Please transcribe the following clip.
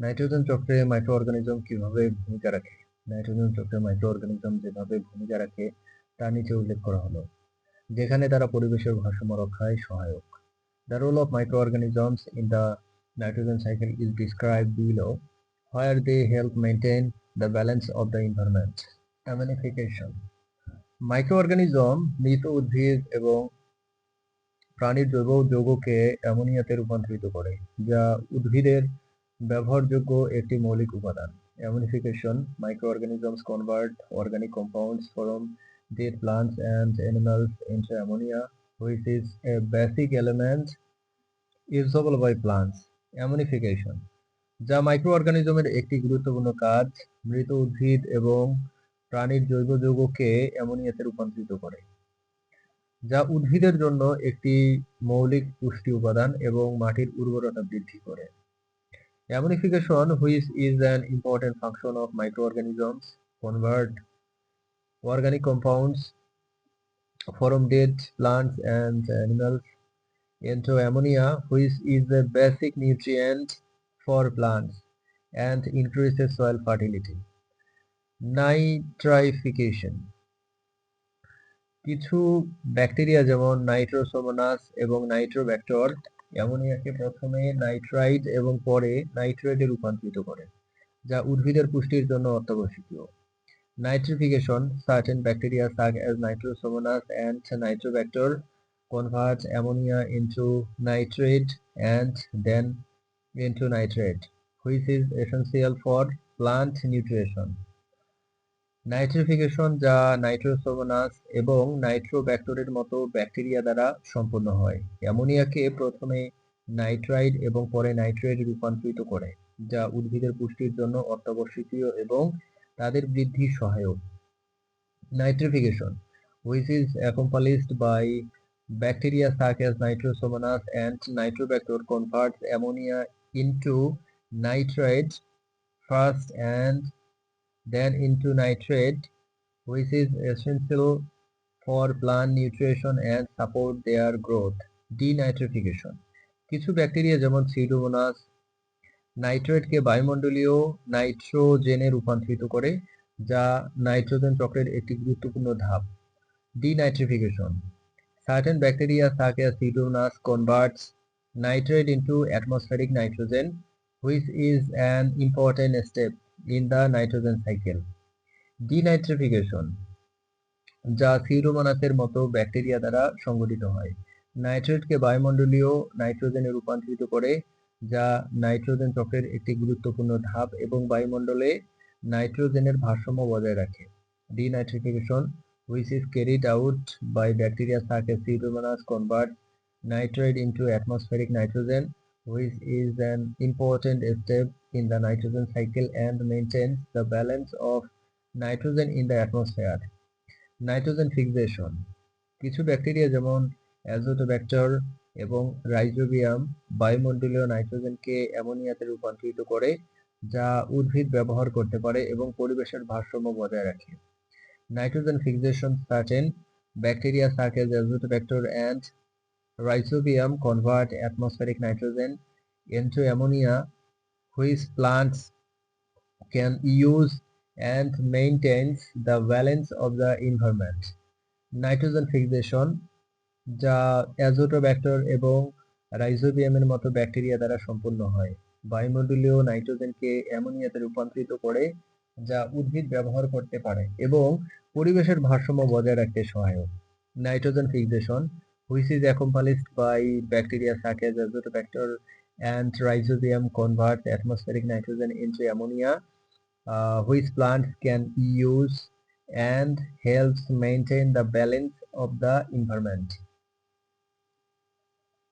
Nitrogen চক্রে micro organism কিভাবে ভূমিকা রাখে? নাইট্রোজেন চক্রে মাইক্রো অর্গানিজম যেভাবে ভূমিকা রাখে তা নিচে উল্লেখ করা হলো, যেখানে তারা পরিবেশের ভারসাম্য রক্ষায় সহায়ক। The role of microorganisms in the nitrogen cycle is described below, where they help maintain the balance of the environment. Aminification. Microorganism মৃত উদ্ভিদ এবং প্রাণীর জৈব যৌগকে অ্যামোনিয়াতে রূপান্তরিত করে, যা উদ্ভিদের ব্যবহারযোগ্য একটি মৌলিক উপাদান। Ammonification: microorganisms convert organic compounds from dead plants and animals into ammonia, which is a basic element usable by plants. Ammonification, যা মাইক্রোঅর্গানিজমের একটি গুরুত্বপূর্ণ কাজ, মৃত উদ্ভিদ এবং প্রাণীর জৈব যৌগকে অ্যামোনিয়াতে রূপান্তরিত করে, যা উদ্ভিদের জন্য একটি মৌলিক পুষ্টি উপাদান এবং মাটির উর্বরতা বৃদ্ধি করে। Ammonification, which is an important function of microorganisms, convert organic compounds from dead plants and animals into ammonia, which is a basic nutrient for plants and increases soil fertility. Nitrification. কিছু ব্যাকটেরিয়া যেমন Nitrosomonas এবং Nitrobacter অ্যামোনিয়াকে প্রথমে nitrite এবং পরে নাইট্রেটে রূপান্তরিত করে, যা উদ্ভিদের পুষ্টির জন্য অত্যাবশ্যকীয়। Nitrification: certain bacteria such as Nitrosomonas and Nitrobacter convert ammonia into nitrate and then into nitrate, which is essential for plant nutrition. Nitrification, যা নাইট্রোসোমোনাস এবং নাইট্রোব্যাক্টরের মতো ব্যাকটেরিয়া দ্বারা সম্পন্ন হয়, অ্যামোনিয়াকে প্রথমে নাইট্রাইট এবং পরে নাইট্রেটে রূপান্তরিত করে, যা উদ্ভিদের পুষ্টির জন্য অত্যাবশ্যকীয় এবং তাদের বৃদ্ধির সহায়ক। Nitrification, which is accomplished by bacteria such as Nitrosomonas and Nitrobacter, converts ammonia into nitrate first and then into nitrate, which is essential for plant nutrition and support their growth. Denitrification: কিছু bacteria যেমন pseudomonas নাইট্রেটকে বায়ুমণ্ডলীয় নাইট্রোজেনে রূপান্তরিত করে, যা nitrogen চক্রের একটি গুরুত্বপূর্ণ ধাপ। Denitrification: certain bacteria such as Pseudomonas converts nitrate into atmospheric nitrogen, which is an important step in the nitrogen cycle. Denitrification, যা সিউডোমোনাসের মতো ব্যাকটেরিয়া দ্বারা সংঘটিত হয়, নাইট্রেটকে বায়ুমণ্ডলীয় নাইট্রোজেনে রূপান্তরিত করে, যা নাইট্রোজেন চক্রের একটি গুরুত্বপূর্ণ ধাপ এবং বায়ুমণ্ডলে নাইট্রোজেনের ভারসাম্য বজায় রাখে। Denitrification, which is carried out by bacteria such as Pseudomonas, converts nitrate into atmospheric nitrogen, which is an important step in the nitrogen cycle and maintains the balance of nitrogen in the atmosphere. Nitrogen fixation: কিছু bacteria যেমন azotobacter এবং rhizobium বায়ুমণ্ডলীয় নাইট্রোজেনকে অ্যামোনিয়াতে রূপান্তরিত করে, যা উদ্ভিদ ব্যবহার করতে পারে এবং পরিবেশের ভারসাম্য বজায় রাখে। Nitrogen fixation: certain bacteria such as Azotobacter and Rhizobium convert atmospheric nitrogen into ammonia, which plants can use and maintains the balance of the environment. Nitrogen fixation, যা অ্যাজোটোব্যাক্টর এবং রাইজোবিয়ামের মতো ব্যাকটেরিয়া দ্বারা সম্পন্ন হয়, বায়ুমণ্ডলীয় নাইট্রোজেনকে অ্যামোনিয়াতে রূপান্তরিত করে, যা উদ্ভিদ ব্যবহার করতে পারে এবং পরিবেশের ভারসাম্য বজায় রাখতে সহায়ক। Nitrogen fixation, which is accomplished by bacteria such as Azotobacter and Rhizobium, converts atmospheric nitrogen into ammonia, which plants can use and helps maintain the balance of the environment.